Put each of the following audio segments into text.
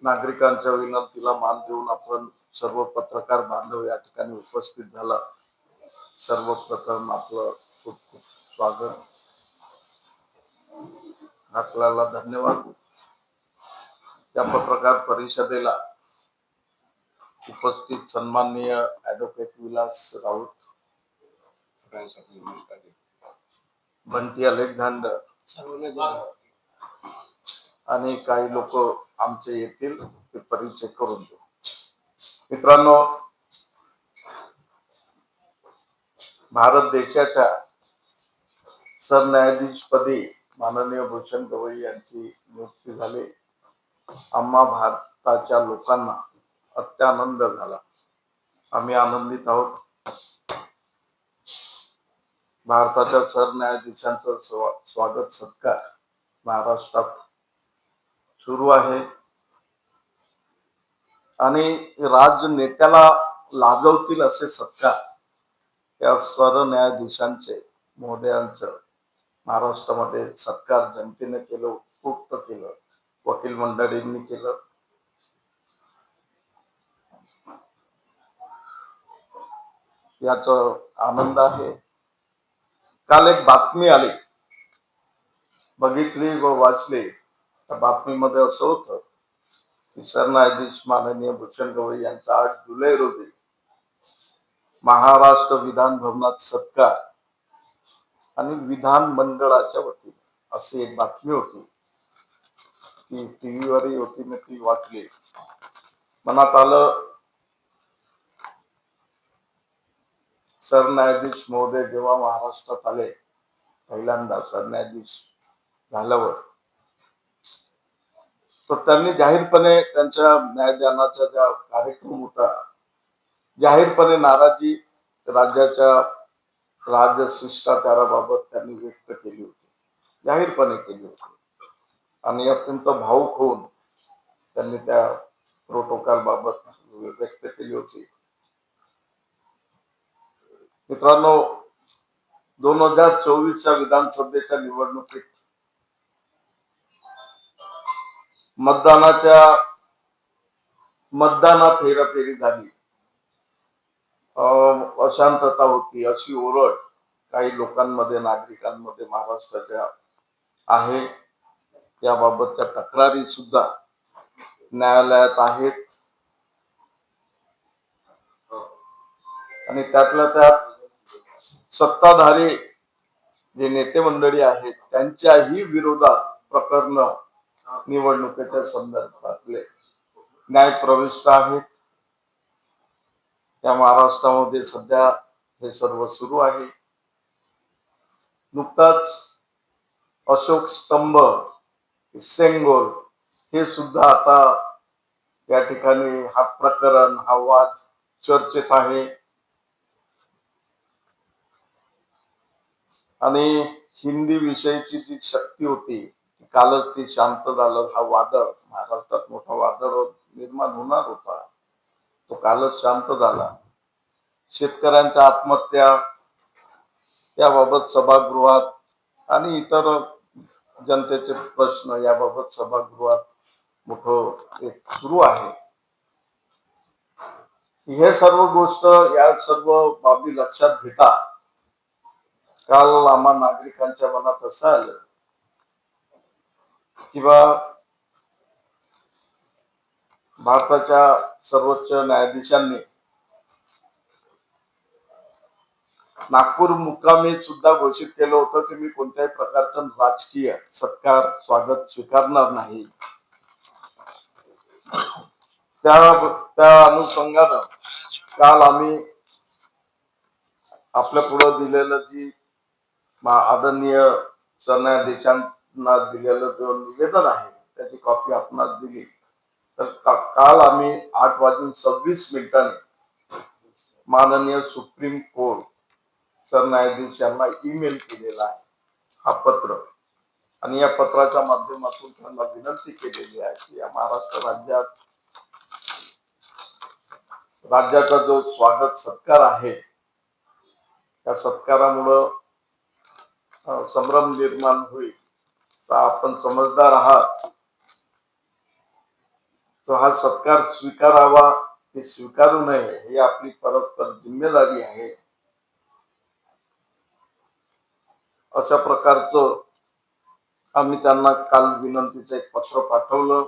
नागरिकांच्या विनंतीला मान देऊन आपण सर्व पत्रकार बांधव या ठिकाणी उपस्थित झाला. सर्वप्रथम आपलं खूप खूप स्वागत, आपल्याला धन्यवाद. या पत्रकार परिषदेला उपस्थित सन्माननीय ॲडव्होकेट विलास राऊत, बंटी अलेक्झांडर आणि काही लोक आमचे येतील, ते परिचय करून देऊ. मित्रांनो, भारत देशाच्या सरन्यायाधीशपदी माननीय भूषण गवई यांची नियुक्ती झाली. आम्हा भारताच्या लोकांना अत्यानंद झाला. आम्ही आनंदित आहोत. भारताच्या सरन्यायाधीशांचं स्वागत सत्कार महाराष्ट्रात सुरू आहे आणि राजनेत्याला लाजवतील असे सत्कार या सरन्यायाधीशांचे महोदयांचं महाराष्ट्रामध्ये सत्कार जनतेने केलं, उत्स्फूर्त केलं, वकील मंडळींनी केलं. याचा आनंद आहे. काल एक बातमी आली, बघितली व वाचली. त्या बातमीमध्ये असं होतं की सरन्यायाधीश माननीय भूषण गवई यांचा 8 जुलै रोजी महाराष्ट्र विधान भवनात सत्कार आणि विधान मंडळाच्या वतीने, अशी एक बातमी होती. ती टीव्हीवरही होती, मी ती वाचली. मनात आलं, सरन्यायाधीश महोदय जेव्हा महाराष्ट्रात आले, पहिल्यांदा सरन्यायाधीश झाल्यावर, तर त्यांनी जाहीरपणे त्यांच्या न्यायदानाचा ज्या कार्यक्रम होता, जाहीरपणे नाराजी राज्याच्या राजशिष्टाचाराबाबत त्यांनी व्यक्त केली होती, जाहीरपणे केली होती आणि अत्यंत भावुक होऊन त्यांनी त्या प्रोटोकॉल बाबत व्यक्त केली होती. मित्रांनो, 2024च्या विधानसभेच्या निवडणुकीत मतदानात हेराफेरी झाली, अशांतता होती, अशी ओरड काही लोकांमध्ये, नागरिकांमध्ये महाराष्ट्राच्या आहे. याबाबतच्या तक्रारी सुद्धा न्यायालयात आहेत आणि त्यातल्या त्यात सत्ताधारी जे नेते मंडळी आहेत त्यांच्याही विरोधात प्रकरण निवडणुकीच्या संदर्भातले न्यायप्रविष्ट आहेत. या महाराष्ट्रामध्ये सध्या हे सर्व सुरू आहे. नुकताच अशोक स्तंभ, सेंगोल हे सुद्धा आता या ठिकाणी हा प्रकरण, हा वाद चर्चेत आहे आणि हिंदी विषयीची जी शक्ती होती कालच ती शांत झालं. हा वादळ, महाराष्ट्रात मोठा वादळ निर्माण होणार होता, तो कालच शांत झाला. शेतकऱ्यांच्या आत्महत्या याबाबत सभागृहात आणि इतर जनतेचे प्रश्न याबाबत सभागृहात मोठं एक सुरू आहे. हे सर्व गोष्ट, या सर्व बाबी लक्षात घेता काल आम्हा नागरिकांच्या मनात असं आलं किंवा भारताच्या सर्वोच्च न्यायाधीशांनी नागपूर मुक्कामी सुद्धा घोषित केलं होतं की मी कोणत्याही प्रकारचं राजकीय सत्कार, स्वागत स्वीकारणार नाही. त्या अनुषंगानं काल आम्ही आपल्या पुढे दिलेलं जी आदरणीय सरन्यायाधीशांना दिलेलं जो निवेदन आहे त्याची कॉपी आपणास दिली. तर काल आम्ही 8:26 माननीय सुप्रीम कोर्ट सरन्यायाधीश यांना ईमेल केलेला आहे, हा पत्र. आणि या पत्राच्या माध्यमातून त्यांना विनंती केलेली आहे की या महाराष्ट्र राज्याचा जो स्वागत सत्कार आहे, त्या सत्कारामुळं संभ्रम निर्माण होईल. तर आपण समजदार आहात, तो हा सत्कार स्वीकारावा की स्वीकारू नये ही आपली परस्पर जिम्मेदारी आहे. अशा प्रकारचं आम्ही त्यांना काल विनंतीचं एक पत्र पाठवलं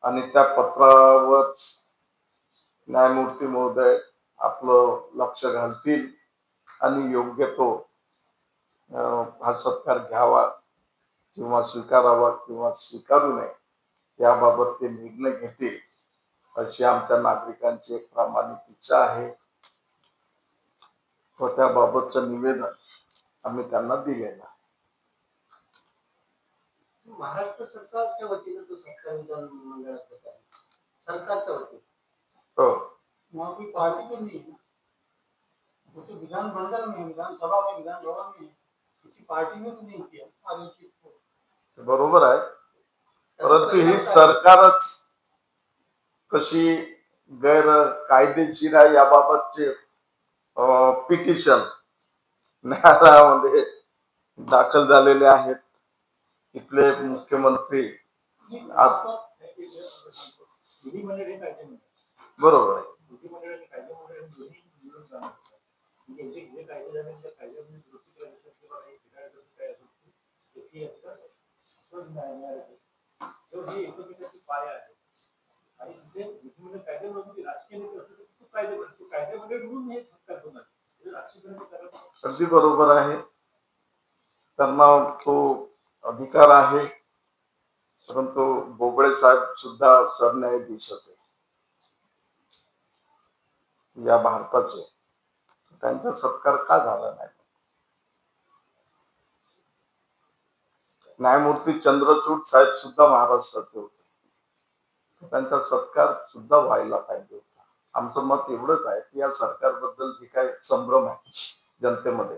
आणि त्या पत्रावर न्यायमूर्ती महोदय आपलं लक्ष घालतील आणि योग्य तो हा सत्कार घ्यावा किंवा स्वीकारावा किंवा स्वीकारू नये याबाबत ते निर्णय घेतील अशी आमच्या नागरिकांची एक प्रामाणिक इच्छा आहे व त्याबाबतचं निवेदन आम्ही त्यांना दिलेलं आहे. महाराष्ट्र सरकारच्या वतीने जो सत्कार विधान मंडळात होत आहे सरकारच्या वतीने हो वहाँ की पार्टी तो नहीं है वो तो विधानमंडल में विधानसभा में विधान भवन में किसी पार्टी ने तो नहीं किया आदेशित को बरोबर आहे, परंतु ही सरकारच कशी गैर कायदेशीर आहे याबाबतचे पिटिशन न्यायालयामध्ये दाखल झालेले आहेत. इथले मुख्यमंत्री बरोबर आहे. अगदी बरोबर आहे, त्यांना तो अधिकार आहे, परंतु बोबडे साहेब सुद्धा सरन्यायाधीश होते या भारताचे. त्यांचा सत्कार का झाला नाही? न्यायमूर्ती चंद्रचूड साहेब सुद्धा महाराष्ट्राचे होते, त्यांचा सत्कार सुद्धा व्हायला पाहिजे होता. आमचं मत एवढंच आहे की या सरकारबद्दल जी काही संभ्रम आहे जनतेमध्ये,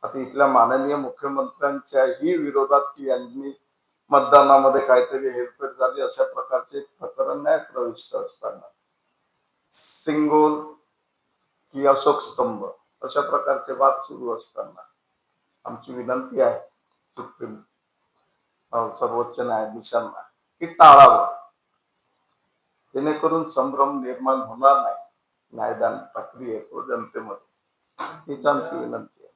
आता इथल्या माननीय मुख्यमंत्र्यांच्याही विरोधात की यांनी मतदानामध्ये काहीतरी हेरफेर झाली अशा प्रकारचे प्रकरण न्याय प्रविष्ट असताना सिंगोल की अशोक स्तंभ अशा प्रकारचे वाद सुरू असताना आमची विनंती आहे सुप्रीम सर्वोच्च न्यायाधीशांना की टाळावं, जेणेकरून संभ्रम निर्माण होणार नाही न्यायदान प्रक्रियेत व जनतेमध्ये. हीच आमची विनंती आहे.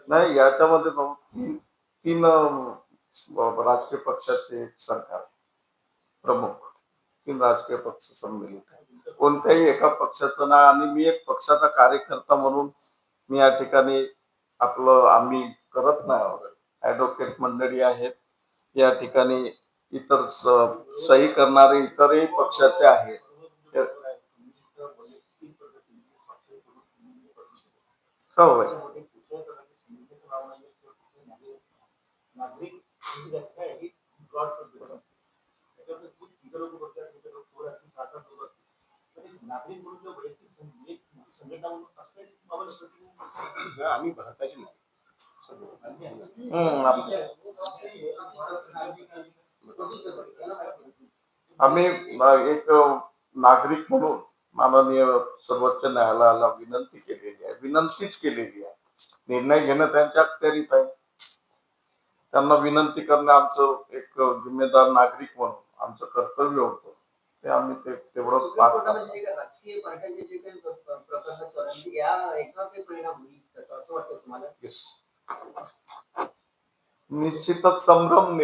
नाही, याच्यामध्ये तीन राजकीय पक्षाचे सरकार प्रमुख, तीन राजकीय पक्ष संमिलित आहे. कोणत्याही एका पक्षाचं ना, आणि मी एक पक्षाचा कार्यकर्ता म्हणून मी या ठिकाणी आपलं आम्ही करत नाही. ऍडव्होकेट मंडळी आहेत या ठिकाणी, इतर सही करणारे इतरही पक्षाचे आहेत. हो आम्ही भारताची आम्ही एक नागरिक म्हणून माननीय सर्वोच्च न्यायालयाला विनंती केलेली आहे, विनंतीच केलेली आहे. निर्णय घेणं त्यांच्या अखत्यारीत आहे. त्यांना विनंती करणं आमचं एक जिम्मेदार नागरिक म्हणून आमचं कर्तव्य होतं, ते आम्ही ते तेवढं राजकीय पार्ट्यांचे जे काही प्रकरण चालले याचा परिणाम होईल असं वाटतं तुम्हाला? निश्चितच संभ्रम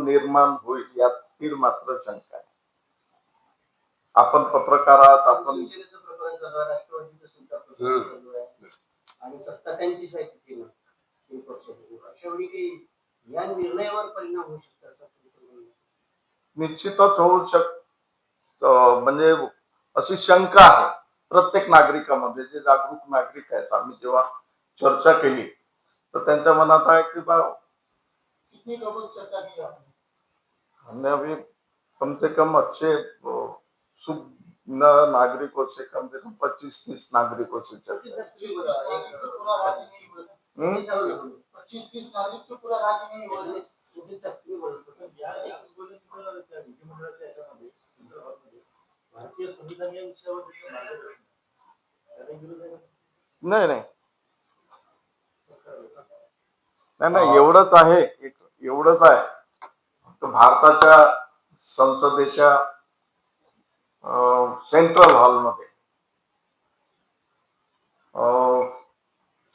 निर्माण होईल यात तीळ मात्र शंका आहे. आपण पत्रकार आहात, आपण प्रकरण चालू आहे, राष्ट्रवादीचं सुद्धा प्रकरण चालू आहे आणि सत्ता त्यांचीच आहे तिथे अशा वेळी काही या निर्णयावर परिणाम होऊ शकतो असं निश्चितच होऊ शकत. म्हणजे अशी शंका आहे प्रत्येक नागरिकामध्ये, जे जागरूक नागरिक आहेत. आम्ही जेव्हा चर्चा केली तर त्यांच्या मनात आहे की बा कितनी लोगों से चर्चा की हमने अभी कम से कम अच्छे नागरिकों से कम 25-30 नागरिकों से चर्चा. 25-30 नागरिक तो पूरा राज्य नहीं बोल रहे। चुकीचा मी बोलतो तर या बोलण्यामुळे त्या विधिमंडळाच्या याच्यामध्ये संदर्भामध्ये भारतीय संविधान या विषयावर त्याचं मार्गदर्शन आहे. त्याला विरोध आहे का? नाही नाही नाही नाही एवढंच आहे, एवढंच आहे. तर भारताच्या संसदेच्या सेंट्रल हॉलमध्ये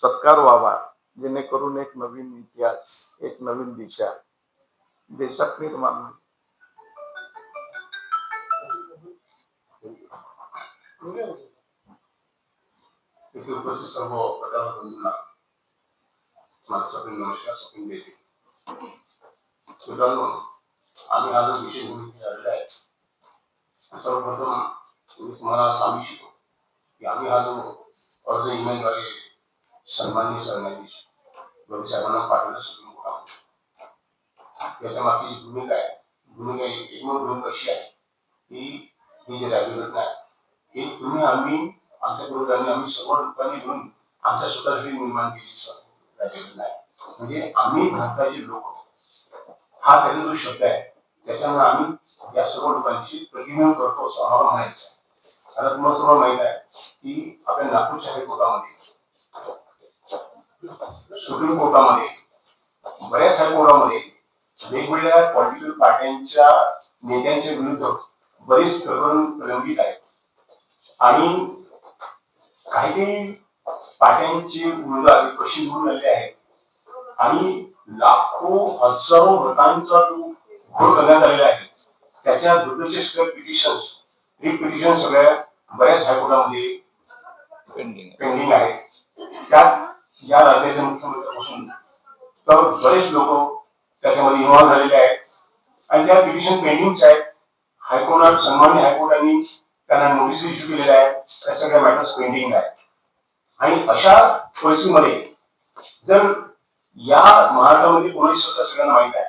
सत्कार व्हावा, जेणेकरून एक नवीन इतिहास, एक नवीन दिशा देशात निर्माण होईल. इथे उपस्थित सर्व प्रधानमंत्र्यांना माझा सप्रेम नमस्कार, सप्रेम देते. मित्रांनो, आम्ही हा जो विषय घेऊन आलेला आहे, सर्वप्रथम मी तुम्हाला सांगू इच्छितो की आम्ही हा जो अर्ज ईमेलद्वारे सन्माननीय सरन्यायाधीश गवई साहेबांना पाठवला सुप्रीम कोर्टामध्ये, याच्या मागची जी भूमिका आहे, भूमिका एकमेव भूमिका अशी आहे की ही जी राज्यघटना आहे ही तुम्ही आम्ही आमच्या पूर्वजांनी आम्ही सर्व लोकांनी मिळून आमच्या स्वतःची निर्माण केली राज्यघटना आहे. म्हणजे आम्ही भारताचे लोक हा त्याचा जो शब्द आहे त्याच्यामुळे आम्ही या सर्व लोकांची प्रतिनिधित्व करतो असं आम्हाला म्हणायचं आहे. आता तुम्हाला सर्व माहित आहे की आपल्या नागपूरच्या हायकोर्टामध्ये, सुप्रीम कोर्टामध्ये, बऱ्याच हायकोर्टामध्ये वेगवेगळ्या पॉलिटिकल पार्ट्यांच्या नेत्यांच्या विरुद्ध बरेच प्रकरण प्रलंबित आहेत आणि काही पार्ट्यांचे मुलगा कशी म्हणून आलेले आहेत आणि लाखो हजारो मतांचा जो घोळ करण्यात आलेला आहे, त्याच्या विरुद्धचे सगळे पिटिशन सगळ्या बऱ्याच हायकोर्टामध्ये पेंडिंग आहेत. त्यात या राज्याच्या मुख्यमंत्र्यांपासून तर बरेच लोक त्याच्यामध्ये इन्व्हॉल्व्ह झालेले आहेत आणि त्या पिटिशन पेंडिंग्स आहेत. हायकोर्टात सन्मान्य हायकोर्टाने त्यांना नोटीस इश्यू केलेल्या आहे, त्या सगळ्या मॅटर्स पेंडिंग आहेत. आणि अशा परिस्थितीमध्ये जर या महाराष्ट्रामध्ये कोणाची सत्ता सगळ्यांना माहित आहे,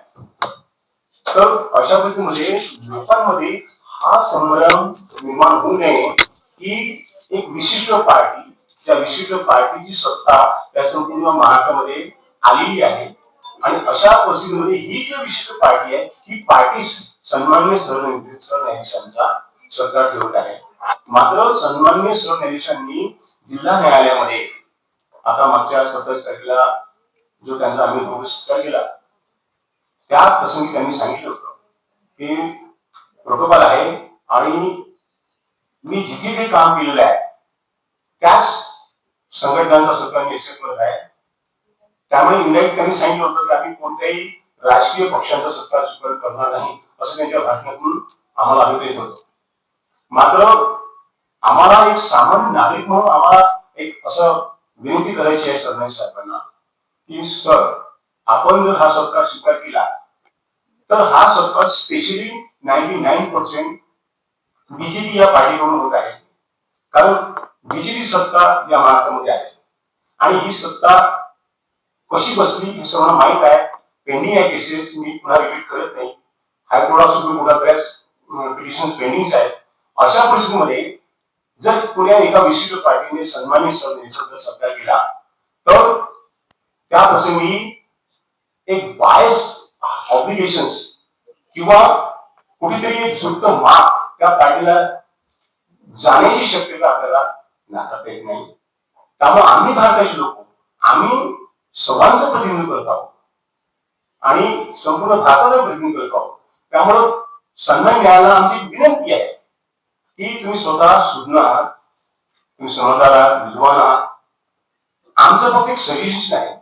तर अशा परिस्थितीमध्ये लोकांमध्ये हा संभ्रम निर्माण होऊ नये की एक विशिष्ट पार्टी, त्या विशिष्ट पार्टीची सत्ता या संपूर्ण महाराष्ट्रामध्ये आलेली आहे आणि अशा परिस्थितीमध्ये ही जी विशिष्ट पार्टी आहे ही पार्टी सन्माननीय सरन्यायाधीशांचा सरकार ठेवत आहे. मात्र सन्माननीय सरन्यायाधीशांनी जिल्हा न्यायालयामध्ये आता मागच्या 27 तारखेला जो त्यांचा आम्ही भव्य सत्कार केला, त्या प्रसंगी त्यांनी सांगितलं होतं की प्रोटोकॉल आहे आणि मी जिथे काही काम केलेलं आहे त्याच संघटनांचा सत्कार मी एक्सेप्ट करत आहे. त्यामुळे इंडिरेक्ट त्यांनी सांगितलं होतं की आम्ही कोणत्याही राजकीय पक्षांचा सत्कार स्वीकार करणार नाही असं त्यांच्या भाषणातून आम्हाला अभिप्रेत होतं. मात्र आम्हाला एक सामान्य नागरिक म्हणून आम्हाला एक असं विनंती करायची आहे सरन्यायाधीश साहेबांना की सर, आपण जर हा सत्कार स्वीकार केला तर हा सत्कार स्पेशली 99% बीजेपी या पार्टीकडून होत आहे. कारण बीजेपी सत्ता या महाराष्ट्रामध्ये आहे आणि ही सत्ता कशी बसली हे सर्वांना माहित आहे. पेंडिंग आहे केसेस, मी पुन्हा रिपीट करत नाही. हायकोर्टात सुप्रीम कोर्टात बऱ्याच पिटिशन पेंडिंग आहेत. अशा परिस्थितीमध्ये जर कुण्या एका विशिष्ट पार्टीने सन्मानित सरन्यायाधीशांचा सत्कार केला तर त्या प्रसंगी एक बायस ऑब्लिगेशन्स किंवा कुठेतरी एक झुकत माप त्या पार्टीला जाण्याची शक्यता आपल्याला नाकारता येत नाही. त्यामुळे आम्ही भारताचे लोक, आम्ही सर्वांचं प्रतिनिधित्व करत आहोत आणि संपूर्ण भारताचं प्रतिनिधित्व करत आहोत. त्यामुळं सन्मान न्यायालयाला आमची विनंती आहे की तुम्ही स्वतः सुधणार, तुम्ही समजदार आहात, विद्वान आहात. आमचं फक्त एक सजेशन आहे,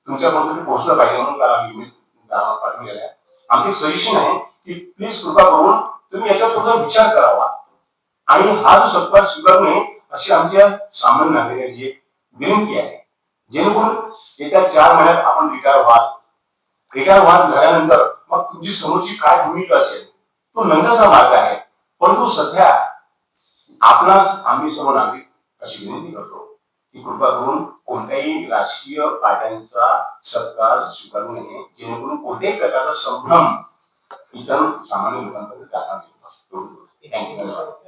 तुमच्यापर्यंत पोहोचलं पाहिजे म्हणून काल आम्ही ईमेल पाठवलेला आहे. आमचे एक सजेशन आहे की प्लीज कृपा करून तुम्ही याच्यावर विचार करावा आणि हा जो सत्कार स्वीकारणे अशी आमच्या सामान्य नागरिकांची एक विनंती आहे. जेणेकरून येत्या 4 महिन्यात आपण रिटायर झाल्यानंतर मग तुमची समोरची काय भूमिका असेल तो नंतरचा मार्ग आहे. परंतु सध्या आपणास आम्ही सर्व नागरिक अशी विनंती करतो की कृपा करून कोणत्याही राजकीय पार्ट्यांचा सत्कार स्वीकारू नये, जेणेकरून कोणत्याही प्रकारचा संभ्रम इतर सामान्य लोकांपर्यंत जाणार नाही. थँक्यू.